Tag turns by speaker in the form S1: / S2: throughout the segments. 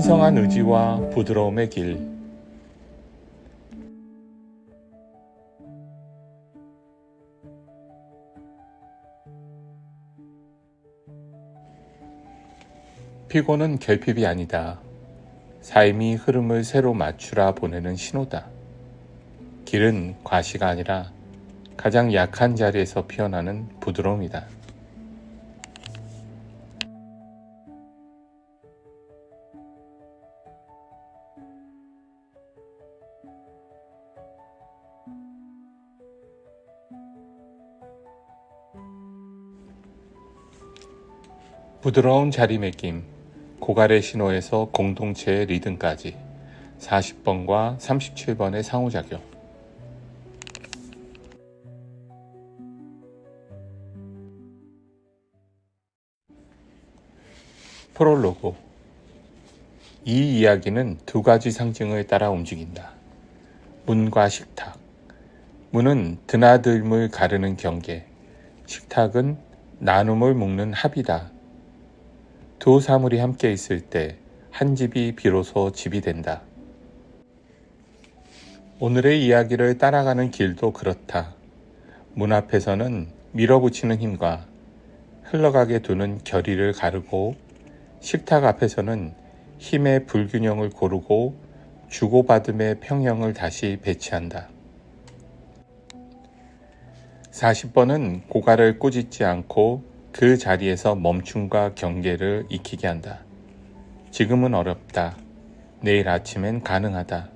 S1: 신성한 의지와 부드러움의 길. 피곤은 결핍이 아니다. 삶이 흐름을 새로 맞추라 보내는 신호다. 길은 과시가 아니라 가장 약한 자리에서 피어나는 부드러움이다. 부드러운 자리매김, 고갈의 신호에서 공동체의 리듬까지 40번과 37번의 상호작용. 프롤로그. 이 이야기는 두 가지 상징을 따라 움직인다. 문과 식탁. 문은 드나듦을 가르는 경계, 식탁은 나눔을 묶는 합이다. 두 사물이 함께 있을 때 한 집이 비로소 집이 된다. 오늘의 이야기를 따라가는 길도 그렇다. 문 앞에서는 밀어붙이는 힘과 흘러가게 두는 결의를 가르고, 식탁 앞에서는 힘의 불균형을 고르고 주고받음의 평형을 다시 배치한다. 40번은 고갈을 꾸짖지 않고 그 자리에서 멈춤과 경계를 익히게 한다. 지금은 어렵다. 내일 아침엔 가능하다.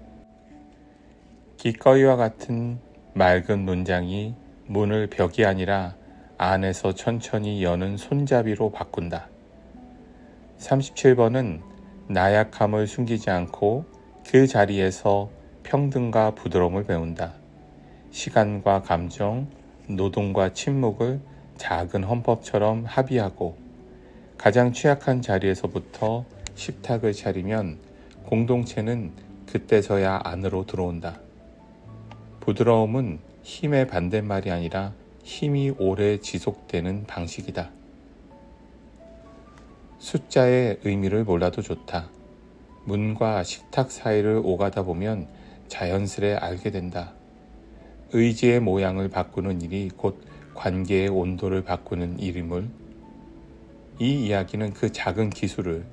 S1: 기꺼이와 같은 맑은 문장이 문을 벽이 아니라 안에서 천천히 여는 손잡이로 바꾼다. 37번은 나약함을 숨기지 않고 그 자리에서 평등과 부드러움을 배운다. 시간과 감정, 노동과 침묵을 작은 헌법처럼 합의하고 가장 취약한 자리에서부터 식탁을 차리면 공동체는 그때서야 안으로 들어온다. 부드러움은 힘의 반대말이 아니라 힘이 오래 지속되는 방식이다. 숫자의 의미를 몰라도 좋다. 문과 식탁 사이를 오가다 보면 자연스레 알게 된다. 의지의 모양을 바꾸는 일이 곧 관계의 온도를 바꾸는 일임을. 이 이야기는 그 작은 기술을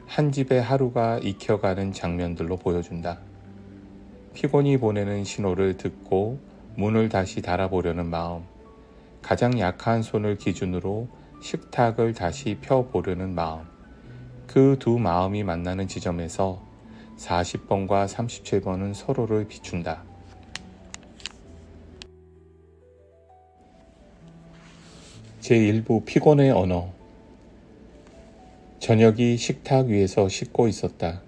S1: 한 집의 하루가 익혀가는 장면들로 보여준다. 피곤이 보내는 신호를 듣고 문을 다시 달아보려는 마음, 가장 약한 손을 기준으로 식탁을 다시 펴보려는 마음, 그 두 마음이 만나는 지점에서 40번과 37번은 서로를 비춘다. 제1부 피곤의 언어. 저녁이 식탁 위에서 식고 있었다.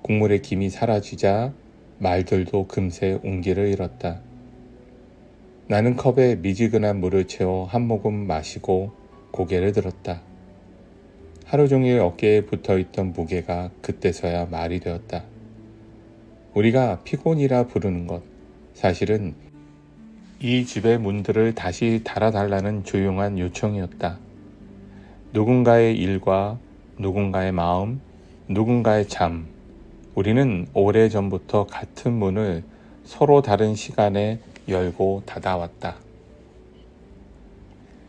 S1: 국물의 김이 사라지자 말들도 금세 온기를 잃었다. 나는 컵에 미지근한 물을 채워 한 모금 마시고 고개를 들었다. 하루 종일 어깨에 붙어있던 무게가 그때서야 말이 되었다. 우리가 피곤이라 부르는 것, 사실은 이 집의 문들을 다시 닫아달라는 조용한 요청이었다. 누군가의 일과 누군가의 마음, 누군가의 잠, 우리는 오래전부터 같은 문을 서로 다른 시간에 열고 닫아왔다.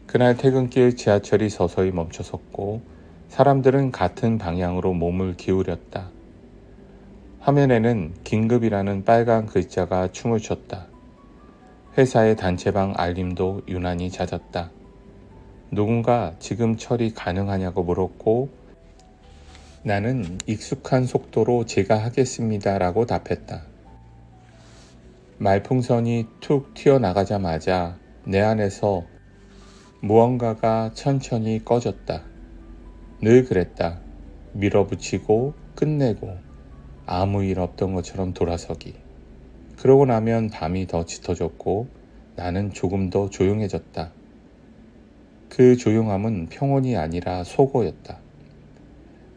S1: 그날 퇴근길 지하철이 서서히 멈춰섰고 사람들은 같은 방향으로 몸을 기울였다. 화면에는 긴급이라는 빨간 글자가 춤을 췄다. 회사의 단체방 알림도 유난히 잦았다. 누군가 지금 처리 가능하냐고 물었고 나는 익숙한 속도로 제가 하겠습니다 라고 답했다. 말풍선이 툭 튀어나가자마자 내 안에서 무언가가 천천히 꺼졌다. 늘 그랬다. 밀어붙이고 끝내고 아무 일 없던 것처럼 돌아서기. 그러고 나면 밤이 더 짙어졌고 나는 조금 더 조용해졌다. 그 조용함은 평온이 아니라 소고였다.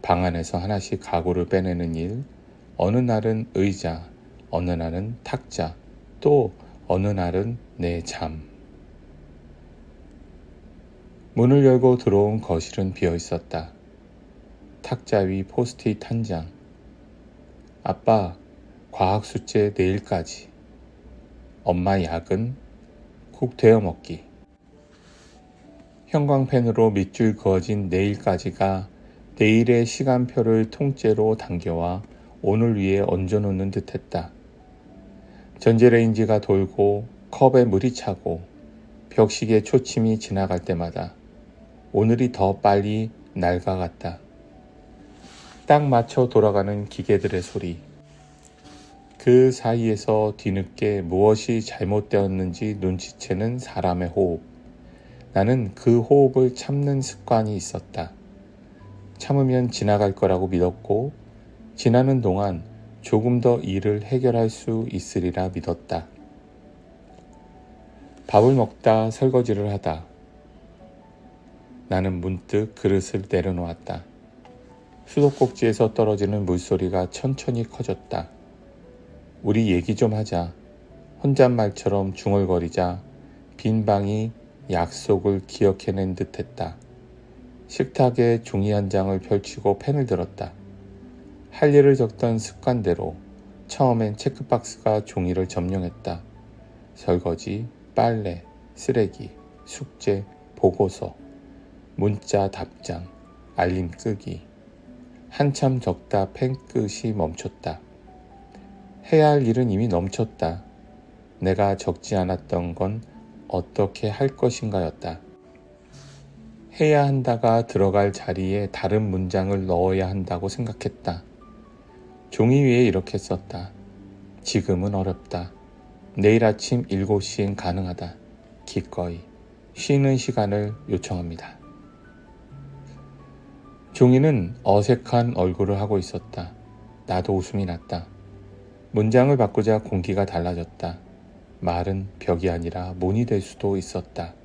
S1: 방 안에서 하나씩 가구를 빼내는 일, 어느 날은 의자, 어느 날은 탁자, 또 어느 날은 내 잠. 문을 열고 들어온 거실은 비어 있었다. 탁자 위 포스트잇 한 장. 아빠, 과학 숙제 내일까지. 엄마 야근, 국 데워 먹기. 형광펜으로 밑줄 그어진 내일까지가 내일의 시간표를 통째로 당겨와 오늘 위에 얹어놓는 듯했다. 전자레인지가 돌고 컵에 물이 차고 벽시계 초침이 지나갈 때마다 오늘이 더 빨리 낡아갔다. 딱 맞춰 돌아가는 기계들의 소리. 그 사이에서 뒤늦게 무엇이 잘못되었는지 눈치채는 사람의 호흡. 나는 그 호흡을 참는 습관이 있었다. 참으면 지나갈 거라고 믿었고 지나는 동안 조금 더 일을 해결할 수 있으리라 믿었다. 밥을 먹다 설거지를 하다. 나는 문득 그릇을 내려놓았다. 수도꼭지에서 떨어지는 물소리가 천천히 커졌다. 우리 얘기 좀 하자. 혼잣말처럼 중얼거리자 빈 방이 약속을 기억해낸 듯했다. 식탁에 종이 한 장을 펼치고 펜을 들었다. 할 일을 적던 습관대로 처음엔 체크박스가 종이를 점령했다. 설거지, 빨래, 쓰레기, 숙제, 보고서, 문자 답장, 알림 끄기. 한참 적다 펜 끝이 멈췄다. 해야 할 일은 이미 넘쳤다. 내가 적지 않았던 건 어떻게 할 것인가였다. 해야 한다가 들어갈 자리에 다른 문장을 넣어야 한다고 생각했다. 종이 위에 이렇게 썼다. 지금은 어렵다. 내일 아침 7시엔 가능하다. 기꺼이 쉬는 시간을 요청합니다. 종이는 어색한 얼굴을 하고 있었다. 나도 웃음이 났다. 문장을 바꾸자 공기가 달라졌다. 말은 벽이 아니라 문이 될 수도 있었다.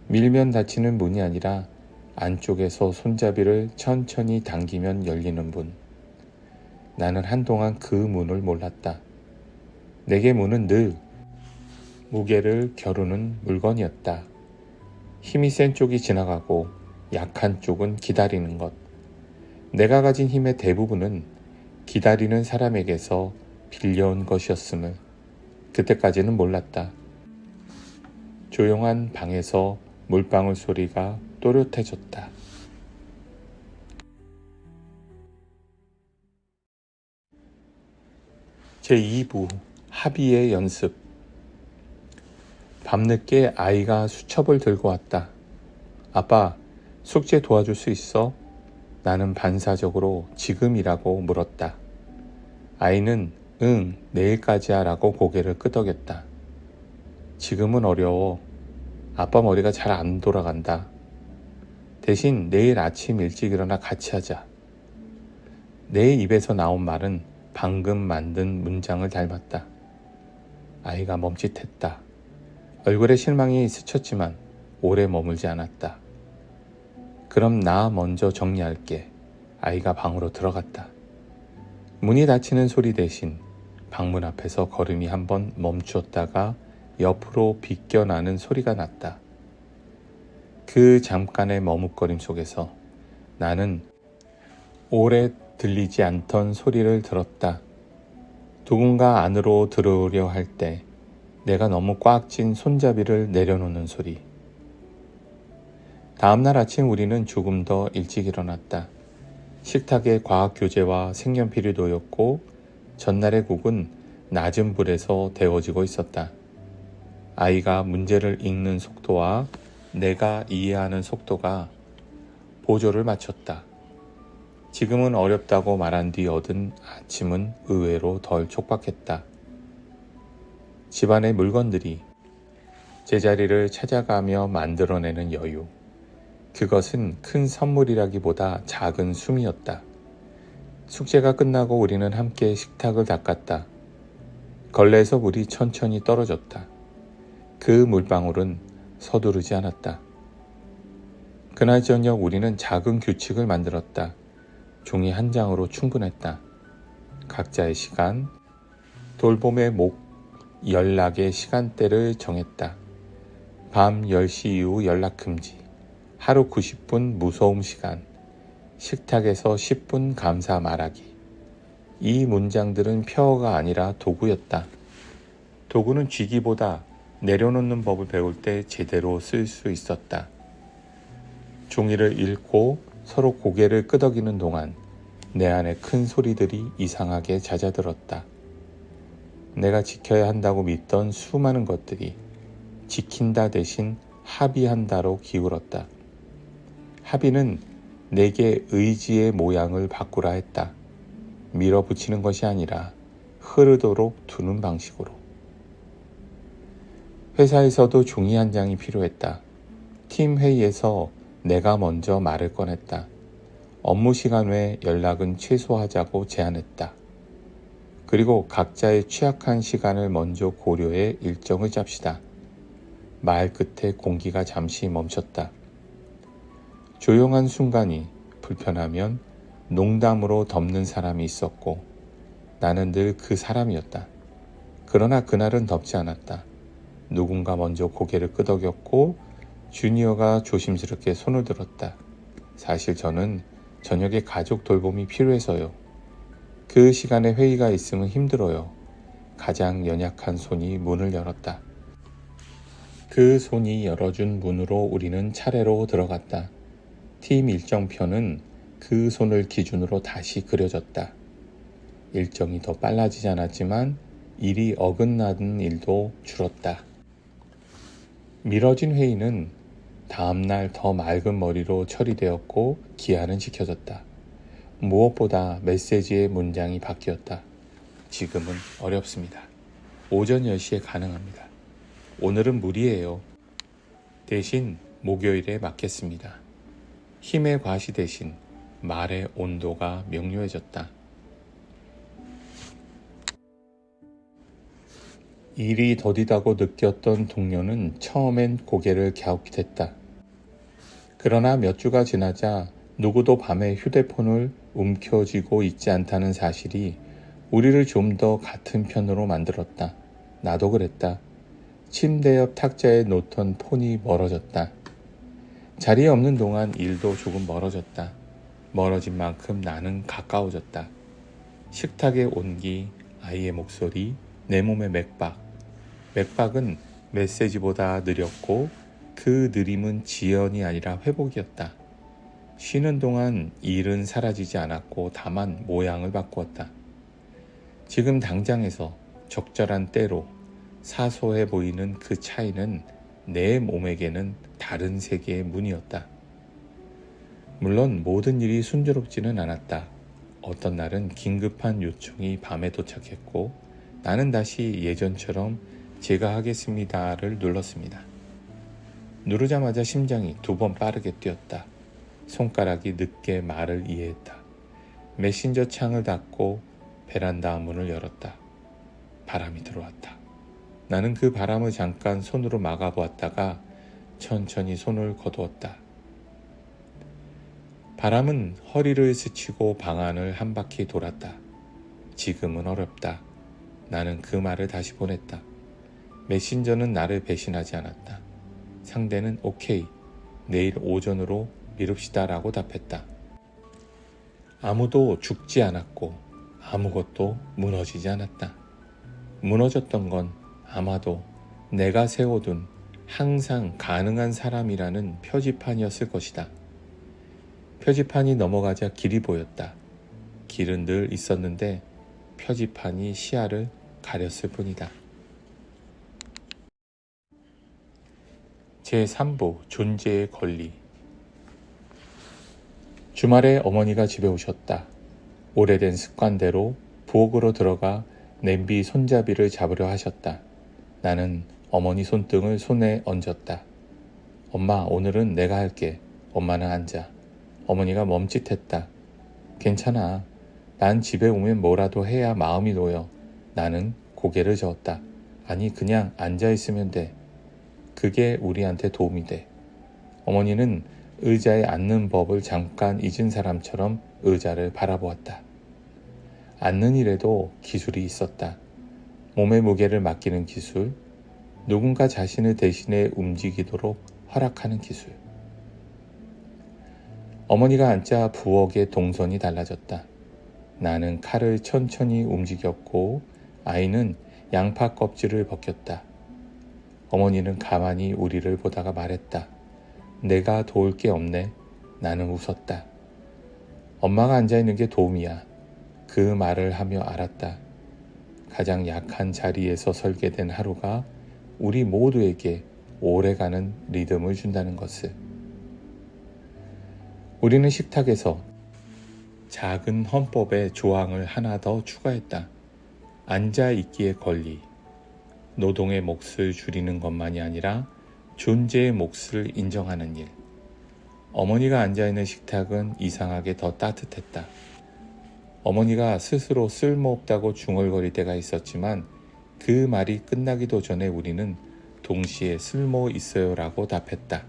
S1: 밀면 닫히는 문이 아니라 안쪽에서 손잡이를 천천히 당기면 열리는 문. 나는 한동안 그 문을 몰랐다. 내게 문은 늘 무게를 겨루는 물건이었다. 힘이 센 쪽이 지나가고 약한 쪽은 기다리는 것. 내가 가진 힘의 대부분은 기다리는 사람에게서 빌려온 것이었음을 그때까지는 몰랐다. 조용한 방에서 물방울 소리가 또렷해졌다. 제2부 합의의 연습. 밤늦게 아이가 수첩을 들고 왔다. 아빠, 숙제 도와줄 수 있어? 나는 반사적으로 지금이라고 물었다. 아이는 응, 내일까지야 라고 고개를 끄덕였다. 지금은 어려워. 아빠 머리가 잘 안 돌아간다. 대신 내일 아침 일찍 일어나 같이 하자. 내 입에서 나온 말은 방금 만든 문장을 닮았다. 아이가 멈칫했다. 얼굴에 실망이 스쳤지만 오래 머물지 않았다. 그럼 나 먼저 정리할게. 아이가 방으로 들어갔다. 문이 닫히는 소리 대신 방문 앞에서 걸음이 한번 멈추었다가 옆으로 비껴나는 소리가 났다. 그 잠깐의 머뭇거림 속에서 나는 오래 들리지 않던 소리를 들었다. 누군가 안으로 들어오려 할 때 내가 너무 꽉 쥔 손잡이를 내려놓는 소리. 다음날 아침 우리는 조금 더 일찍 일어났다. 식탁에 과학 교재와 색연필이 놓였고 전날의 국은 낮은 불에서 데워지고 있었다. 아이가 문제를 읽는 속도와 내가 이해하는 속도가 보조를 맞췄다. 지금은 어렵다고 말한 뒤 얻은 아침은 의외로 덜 촉박했다. 집안의 물건들이 제자리를 찾아가며 만들어내는 여유. 그것은 큰 선물이라기보다 작은 숨이었다. 숙제가 끝나고 우리는 함께 식탁을 닦았다. 걸레에서 물이 천천히 떨어졌다. 그 물방울은 서두르지 않았다. 그날 저녁 우리는 작은 규칙을 만들었다. 종이 한 장으로 충분했다. 각자의 시간, 돌봄의 목, 연락의 시간대를 정했다. 밤 10시 이후 연락 금지, 하루 90분 무소음 시간, 식탁에서 10분 감사 말하기. 이 문장들은 표어가 아니라 도구였다. 도구는 쥐기보다 내려놓는 법을 배울 때 제대로 쓸 수 있었다. 종이를 읽고 서로 고개를 끄덕이는 동안 내 안에 큰 소리들이 이상하게 잦아들었다. 내가 지켜야 한다고 믿던 수많은 것들이 지킨다 대신 합의한다로 기울었다. 합의는 내게 의지의 모양을 바꾸라 했다. 밀어붙이는 것이 아니라 흐르도록 두는 방식으로. 회사에서도 종이 한 장이 필요했다. 팀 회의에서 내가 먼저 말을 꺼냈다. 업무 시간 외 연락은 최소화하자고 제안했다. 그리고 각자의 취약한 시간을 먼저 고려해 일정을 짭시다. 말 끝에 공기가 잠시 멈췄다. 조용한 순간이 불편하면 농담으로 덮는 사람이 있었고 나는 늘 그 사람이었다. 그러나 그날은 덮지 않았다. 누군가 먼저 고개를 끄덕였고 주니어가 조심스럽게 손을 들었다. 사실 저는 저녁에 가족 돌봄이 필요해서요. 그 시간에 회의가 있으면 힘들어요. 가장 연약한 손이 문을 열었다. 그 손이 열어준 문으로 우리는 차례로 들어갔다. 팀 일정표는 그 손을 기준으로 다시 그려졌다. 일정이 더 빨라지지 않았지만 일이 어긋나는 일도 줄었다. 미뤄진 회의는 다음날 더 맑은 머리로 처리되었고 기한은 지켜졌다. 무엇보다 메시지의 문장이 바뀌었다. 지금은 어렵습니다. 오전 10시에 가능합니다. 오늘은 무리예요. 대신 목요일에 맡겠습니다. 힘의 과시 대신 말의 온도가 명료해졌다. 일이 더디다고 느꼈던 동료는 처음엔 고개를 갸웃했다. 그러나 몇 주가 지나자 누구도 밤에 휴대폰을 움켜쥐고 있지 않다는 사실이 우리를 좀 더 같은 편으로 만들었다. 나도 그랬다. 침대 옆 탁자에 놓던 폰이 멀어졌다. 자리에 없는 동안 일도 조금 멀어졌다. 멀어진 만큼 나는 가까워졌다. 식탁의 온기, 아이의 목소리, 내 몸의 맥박. 맥박은 메시지보다 느렸고 그 느림은 지연이 아니라 회복이었다. 쉬는 동안 일은 사라지지 않았고 다만 모양을 바꾸었다. 지금 당장에서 적절한 때로 사소해 보이는 그 차이는 내 몸에게는 다른 세계의 문이었다. 물론 모든 일이 순조롭지는 않았다. 어떤 날은 긴급한 요청이 밤에 도착했고 나는 다시 예전처럼 제가 하겠습니다를 눌렀습니다. 누르자마자 심장이 2번 빠르게 뛰었다. 손가락이 늦게 말을 이해했다. 메신저 창을 닫고 베란다 문을 열었다. 바람이 들어왔다. 나는 그 바람을 잠깐 손으로 막아보았다가 천천히 손을 거두었다. 바람은 허리를 스치고 방 안을 한 바퀴 돌았다. 지금은 어렵다. 나는 그 말을 다시 보냈다. 메신저는 나를 배신하지 않았다. 상대는 오케이, 내일 오전으로 미룹시다 라고 답했다. 아무도 죽지 않았고 아무것도 무너지지 않았다. 무너졌던 건 아마도 내가 세워둔 항상 가능한 사람이라는 표지판이었을 것이다. 표지판이 넘어가자 길이 보였다. 길은 늘 있었는데 표지판이 시야를 가렸을 뿐이다. 제3부 존재의 권리. 주말에 어머니가 집에 오셨다. 오래된 습관대로 부엌으로 들어가 냄비 손잡이를 잡으려 하셨다. 나는 어머니 손등을 손에 얹었다. 엄마, 오늘은 내가 할게. 엄마는 앉아. 어머니가 멈칫했다. 괜찮아. 난 집에 오면 뭐라도 해야 마음이 놓여. 나는 고개를 저었다. 아니, 그냥 앉아있으면 돼. 그게 우리한테 도움이 돼. 어머니는 의자에 앉는 법을 잠깐 잊은 사람처럼 의자를 바라보았다. 앉는 일에도 기술이 있었다. 몸의 무게를 맡기는 기술, 누군가 자신을 대신해 움직이도록 허락하는 기술. 어머니가 앉자 부엌의 동선이 달라졌다. 나는 칼을 천천히 움직였고 아이는 양파 껍질을 벗겼다. 어머니는 가만히 우리를 보다가 말했다. 내가 도울 게 없네. 나는 웃었다. 엄마가 앉아있는 게 도움이야. 그 말을 하며 알았다. 가장 약한 자리에서 설계된 하루가 우리 모두에게 오래가는 리듬을 준다는 것을. 우리는 식탁에서 작은 헌법의 조항을 하나 더 추가했다. 앉아있기의 권리. 노동의 몫을 줄이는 것만이 아니라 존재의 몫을 인정하는 일. 어머니가 앉아있는 식탁은 이상하게 더 따뜻했다. 어머니가 스스로 쓸모없다고 중얼거릴 때가 있었지만 그 말이 끝나기도 전에 우리는 동시에 쓸모 있어요라고 답했다.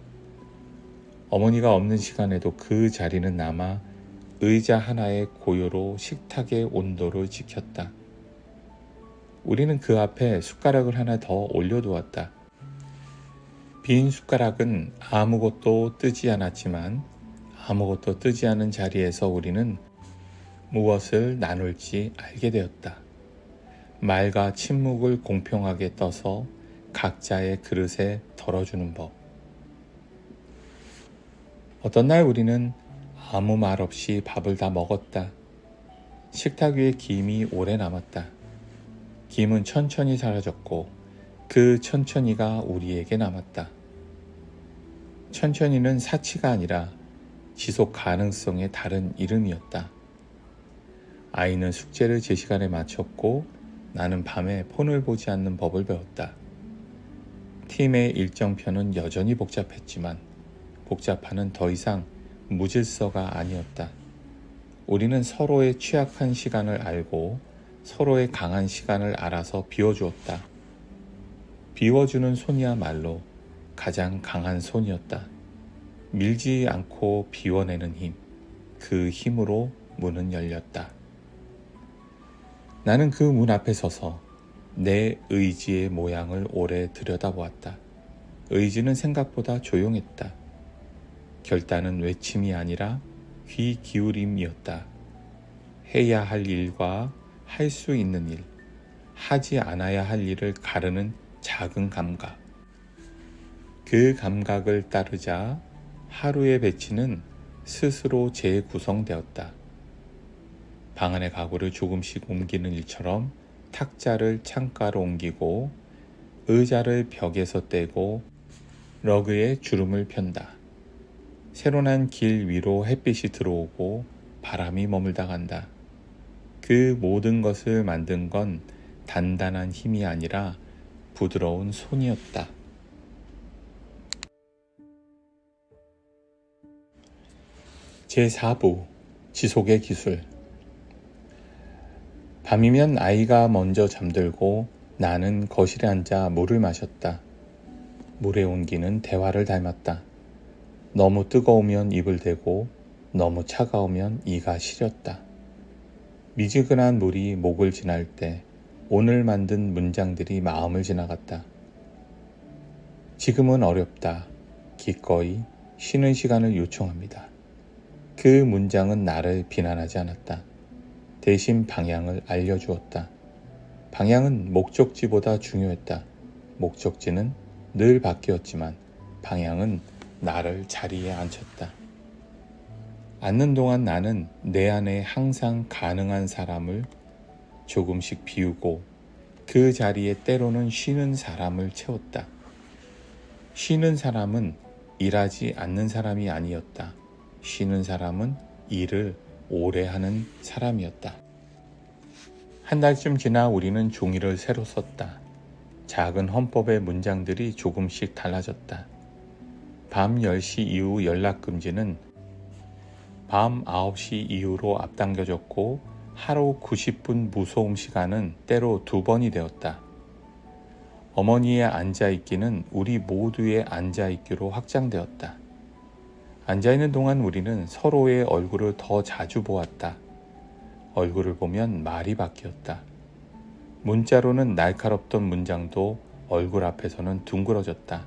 S1: 어머니가 없는 시간에도 그 자리는 남아 의자 하나의 고요로 식탁의 온도를 지켰다. 우리는 그 앞에 숟가락을 하나 더 올려두었다. 빈 숟가락은 아무것도 뜨지 않았지만 아무것도 뜨지 않은 자리에서 우리는 무엇을 나눌지 알게 되었다. 말과 침묵을 공평하게 떠서 각자의 그릇에 덜어주는 법. 어떤 날 우리는 아무 말 없이 밥을 다 먹었다. 식탁 위에 김이 오래 남았다. 김은 천천히 사라졌고 그 천천히가 우리에게 남았다. 천천히는 사치가 아니라 지속 가능성의 다른 이름이었다. 아이는 숙제를 제 시간에 마쳤고 나는 밤에 폰을 보지 않는 법을 배웠다. 팀의 일정표는 여전히 복잡했지만 복잡함은 더 이상 무질서가 아니었다. 우리는 서로의 취약한 시간을 알고 서로의 강한 시간을 알아서 비워주었다. 비워주는 손이야말로 가장 강한 손이었다. 밀지 않고 비워내는 힘, 그 힘으로 문은 열렸다. 나는 그 문 앞에 서서 내 의지의 모양을 오래 들여다보았다. 의지는 생각보다 조용했다. 결단은 외침이 아니라 귀 기울임이었다. 해야 할 일과 할 수 있는 일, 하지 않아야 할 일을 가르는 작은 감각. 그 감각을 따르자 하루의 배치는 스스로 재구성되었다. 방 안의 가구를 조금씩 옮기는 일처럼 탁자를 창가로 옮기고 의자를 벽에서 떼고 러그에 주름을 편다. 새로 난 길 위로 햇빛이 들어오고 바람이 머물다 간다. 그 모든 것을 만든 건 단단한 힘이 아니라 부드러운 손이었다. 제4부 지속의 기술. 밤이면 아이가 먼저 잠들고 나는 거실에 앉아 물을 마셨다. 물의 온기는 대화를 닮았다. 너무 뜨거우면 입을 대고 너무 차가우면 이가 시렸다. 미지근한 물이 목을 지날 때 오늘 만든 문장들이 마음을 지나갔다. 지금은 어렵다. 기꺼이 쉬는 시간을 요청합니다. 그 문장은 나를 비난하지 않았다. 대신 방향을 알려주었다. 방향은 목적지보다 중요했다. 목적지는 늘 바뀌었지만 방향은 나를 자리에 앉혔다. 앉는 동안 나는 내 안에 항상 가능한 사람을 조금씩 비우고 그 자리에 때로는 쉬는 사람을 채웠다. 쉬는 사람은 일하지 않는 사람이 아니었다. 쉬는 사람은 일을 오래 하는 사람이었다. 한 달쯤 지나 우리는 종이를 새로 썼다. 작은 헌법의 문장들이 조금씩 달라졌다. 밤 10시 이후 연락금지는 밤 9시 이후로 앞당겨졌고 하루 90분 무소음 시간은 때로 2번이 되었다. 어머니의 앉아있기는 우리 모두의 앉아있기로 확장되었다. 앉아있는 동안 우리는 서로의 얼굴을 더 자주 보았다. 얼굴을 보면 말이 바뀌었다. 문자로는 날카롭던 문장도 얼굴 앞에서는 둥그러졌다.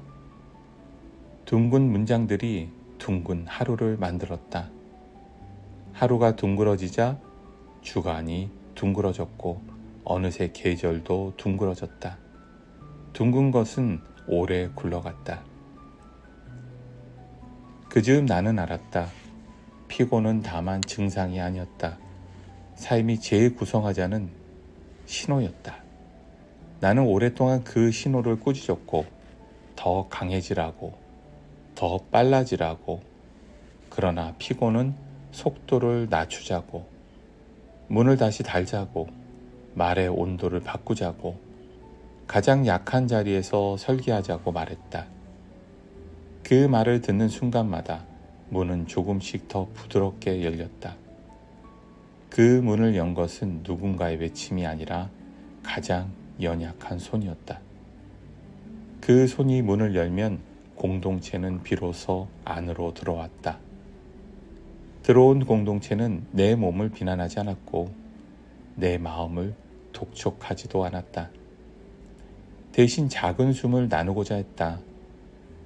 S1: 둥근 문장들이 둥근 하루를 만들었다. 하루가 둥그러지자 주간이 둥그러졌고 어느새 계절도 둥그러졌다. 둥근 것은 오래 굴러갔다. 그 즈음 나는 알았다. 피곤은 다만 증상이 아니었다. 삶이 제일 구성하자는 신호였다. 나는 오랫동안 그 신호를 꾸짖었고 더 강해지라고, 더 빨라지라고. 그러나 피곤은 속도를 낮추자고, 문을 다시 달자고, 말의 온도를 바꾸자고, 가장 약한 자리에서 설계하자고 말했다. 그 말을 듣는 순간마다 문은 조금씩 더 부드럽게 열렸다. 그 문을 연 것은 누군가의 외침이 아니라 가장 연약한 손이었다. 그 손이 문을 열면 공동체는 비로소 안으로 들어왔다. 들어온 공동체는 내 몸을 비난하지 않았고 내 마음을 독촉하지도 않았다. 대신 작은 숨을 나누고자 했다.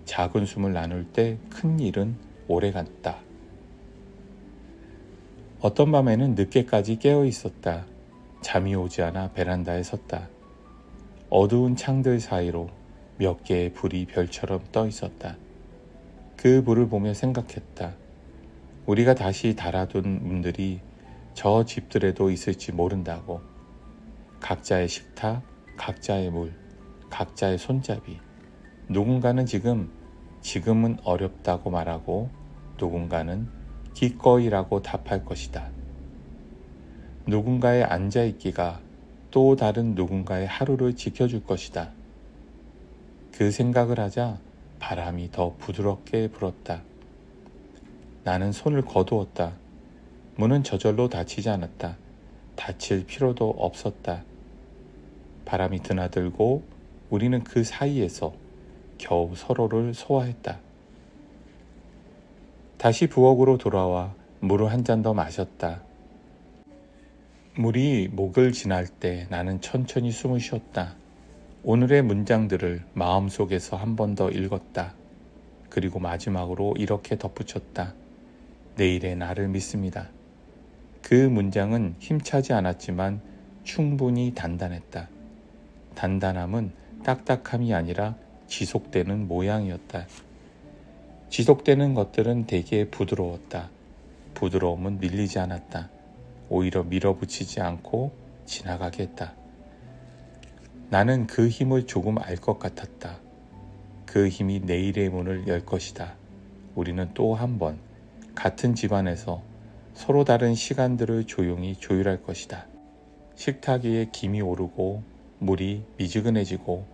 S1: 작은 숨을 나눌 때 큰 일은 오래 갔다. 어떤 밤에는 늦게까지 깨어 있었다. 잠이 오지 않아 베란다에 섰다. 어두운 창들 사이로 몇 개의 불이 별처럼 떠 있었다. 그 불을 보며 생각했다. 우리가 다시 달아둔 문들이 저 집들에도 있을지 모른다고. 각자의 식탁, 각자의 물, 각자의 손잡이. 누군가는 지금은 어렵다고 말하고 누군가는 기꺼이라고 답할 것이다. 누군가의 앉아있기가 또 다른 누군가의 하루를 지켜줄 것이다. 그 생각을 하자 바람이 더 부드럽게 불었다. 나는 손을 거두었다. 문은 저절로 닫히지 않았다. 닫힐 필요도 없었다. 바람이 드나들고 우리는 그 사이에서 겨우 서로를 소화했다. 다시 부엌으로 돌아와 물을 한 잔 더 마셨다. 물이 목을 지날 때 나는 천천히 숨을 쉬었다. 오늘의 문장들을 마음속에서 한 번 더 읽었다. 그리고 마지막으로 이렇게 덧붙였다. 내일의 나를 믿습니다. 그 문장은 힘차지 않았지만 충분히 단단했다. 단단함은 딱딱함이 아니라 지속되는 모양이었다. 지속되는 것들은 되게 부드러웠다. 부드러움은 밀리지 않았다. 오히려 밀어붙이지 않고 지나가게 했다. 나는 그 힘을 조금 알 것 같았다. 그 힘이 내일의 문을 열 것이다. 우리는 또 한 번 같은 집안에서 서로 다른 시간들을 조용히 조율할 것이다. 식탁 위에 김이 오르고 물이 미지근해지고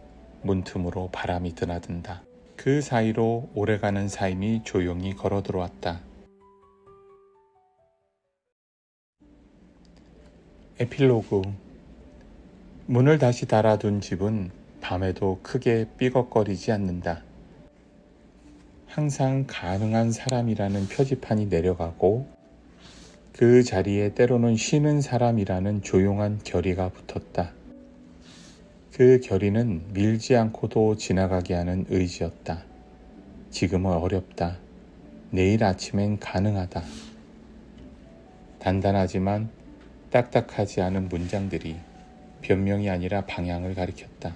S1: 문틈으로 바람이 드나든다. 그 사이로 오래가는 삶이 조용히 걸어 들어왔다. 에필로그. 문을 다시 달아둔 집은 밤에도 크게 삐걱거리지 않는다. 항상 가능한 사람이라는 표지판이 내려가고 그 자리에 때로는 쉬는 사람이라는 조용한 결의가 붙었다. 그 결의는 밀지 않고도 지나가게 하는 의지였다. 지금은 어렵다. 내일 아침엔 가능하다. 단단하지만 딱딱하지 않은 문장들이 변명이 아니라 방향을 가리켰다.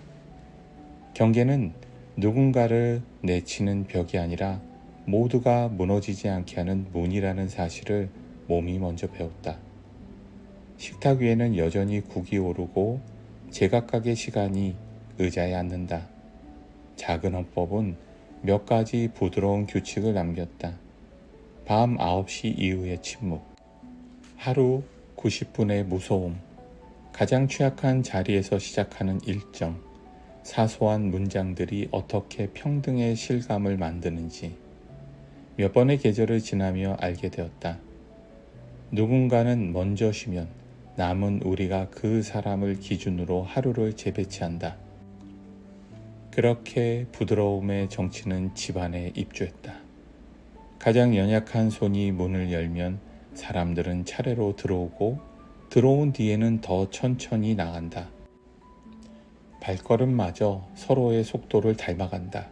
S1: 경계는 누군가를 내치는 벽이 아니라 모두가 무너지지 않게 하는 문이라는 사실을 몸이 먼저 배웠다. 식탁 위에는 여전히 국이 오르고 제각각의 시간이 의자에 앉는다. 작은 헌법은 몇 가지 부드러운 규칙을 남겼다. 밤 9시 이후의 침묵, 하루 90분의 무소음, 가장 취약한 자리에서 시작하는 일정, 사소한 문장들이 어떻게 평등의 실감을 만드는지 몇 번의 계절을 지나며 알게 되었다. 누군가는 먼저 쉬면 남은 우리가 그 사람을 기준으로 하루를 재배치한다. 그렇게 부드러움의 정치는 집안에 입주했다. 가장 연약한 손이 문을 열면 사람들은 차례로 들어오고 들어온 뒤에는 더 천천히 나간다. 발걸음마저 서로의 속도를 닮아간다.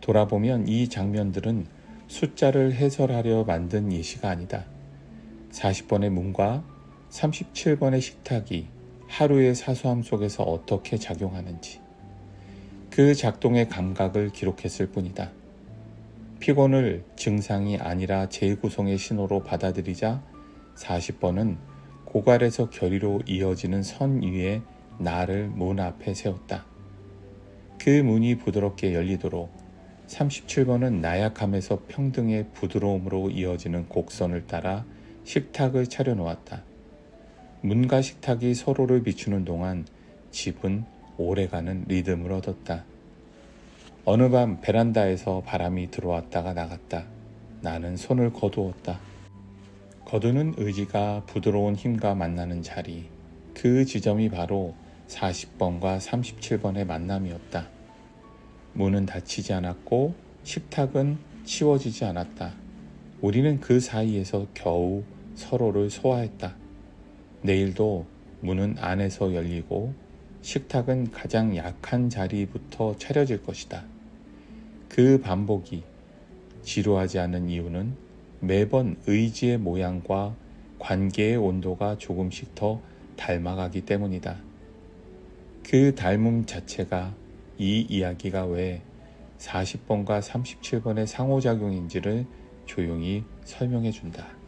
S1: 돌아보면 이 장면들은 숫자를 해설하려 만든 예시가 아니다. 40번의 문과 37번의 식탁이 하루의 사소함 속에서 어떻게 작용하는지 그 작동의 감각을 기록했을 뿐이다. 피곤을 증상이 아니라 재구성의 신호로 받아들이자 40번은 고갈에서 결의로 이어지는 선 위에 나를 문 앞에 세웠다. 그 문이 부드럽게 열리도록 37번은 나약함에서 평등의 부드러움으로 이어지는 곡선을 따라 식탁을 차려놓았다. 문과 식탁이 서로를 비추는 동안 집은 오래가는 리듬을 얻었다. 어느 밤 베란다에서 바람이 들어왔다가 나갔다. 나는 손을 거두었다. 거두는 의지가 부드러운 힘과 만나는 자리, 그 지점이 바로 40번과 37번의 만남이었다. 문은 닫히지 않았고 식탁은 치워지지 않았다. 우리는 그 사이에서 겨우 서로를 소화했다. 내일도 문은 안에서 열리고 식탁은 가장 약한 자리부터 차려질 것이다. 그 반복이 지루하지 않은 이유는 매번 의지의 모양과 관계의 온도가 조금씩 더 닮아가기 때문이다. 그 닮음 자체가 이 이야기가 왜 40번과 37번의 상호작용인지를 조용히 설명해 준다.